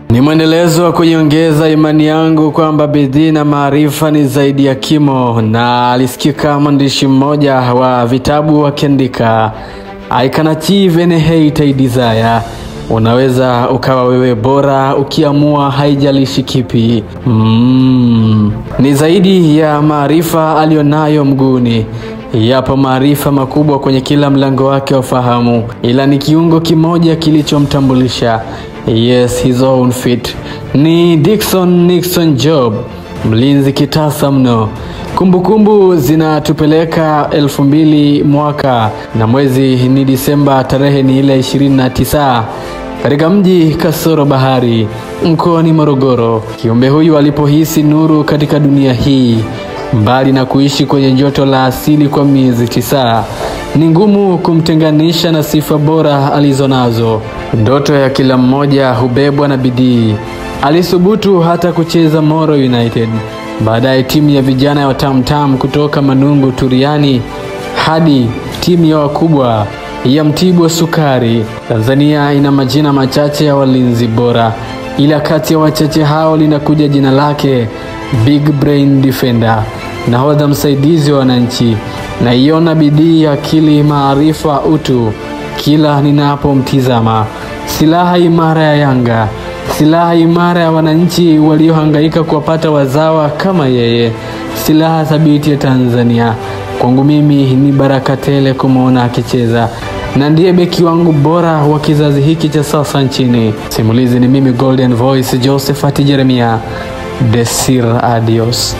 Ni mwendelezo wa kuiongeza imani yangu kwamba bidii na maarifa ni zaidi ya kimo, na alisikika mwandishi mmoja wa vitabu akiandika, I can achieve any height I desire. Unaweza ukawa wewe bora ukiamua, haijalishi kipi. Ni zaidi ya maarifa alionayo mguuni. Yapo maarifa makubwa kwenye kila mlango wake wa fahamu, ila ni kiungo kimoja kilichomtambulisha. Yes, his own feet. Ni Dickson Nixon Job, mlinzi kitasa mno. Kumbukumbu zinatupeleka 2000 mwaka, na mwezi ni Disemba, tarehe ni ile 29, katika mji kasoro bahari, mkoani Morogoro. Kiumbe huyu alipohisi nuru katika dunia hii, mbali na kuishi kwenye joto la asili kwa miezi 9, ni ngumu kumtenganisha na sifa bora alizonazo. Ndoto ya kila mmoja hubebwa na bidii. Alisubutu hata kucheza Moro United, baadaye timu ya vijana wa Tamtam kutoka Manungu Turiani, hadi timu ya wakubwa ya Mtibwa Sukari. Tanzania ina majina machache ya walinzi bora, ila kati ya wachache hao linakuja jina lake, Big Brain Defender, nahodha msaidizi wa wananchi. Na iona bidii, akili, maarifa, utu kila ninapomtizama. Silaha imara ya Yanga, silaha imara ya wananchi waliohangaika kuwapata wazawa kama yeye, silaha thabiti ya Tanzania. Kwangu mimi ni baraka tele kumuona akicheza, na ndiye beki wangu bora wa kizazi hiki cha sasa nchini. Simulizi ni mimi Golden Voice Josephat Jeremia. Desir adios.